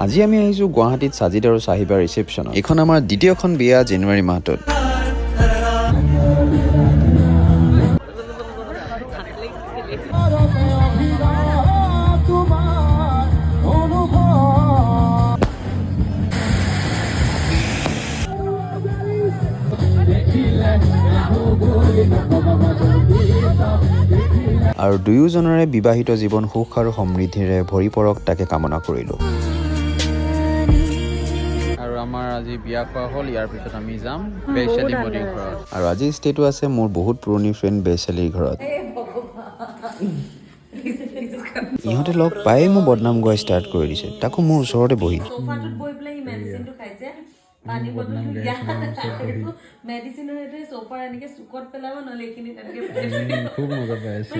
আজি আমি আহিছোঁ গুৱাহাটীত সাজিদ আৰু চাহিবাৰ ৰিচেপশ্যনত। এইখন আমাৰ দ্বিতীয়খন বিয়া জানুৱাৰী মাহটোত। আৰু দুয়োজনৰে বিবাহিত জীৱন সুখ আৰু সমৃদ্ধিৰে ভৰি পৰক তাকে কামনা কৰিলোঁ। আৰু আমাৰ আজি বিয়া খোৱা হ'ল, ইয়াৰ পিছত আমি যাম বেইশালী মোদীৰ ঘৰত। আৰু আজি ষ্টেটো আছে মোৰ বহুত পুৰণি ফ্ৰেণ্ড বেইশালীৰ ঘৰত। ইহঁতে লগ পায়ে মোৰ বদনাম গোৱা ষ্টাৰ্ট কৰি দিছে, তাকো মোৰ ওচৰতে বহি। সোফাটোত বহি পেলাই সি মেডিচিনটো খাইছে, পানী বটলটো মেডিচিনৰ সেইটো সোফাৰ এনেকে চুকত পেলাব, নহ'লে এইখিনি তেনেকে খুব মজা পাই আছে।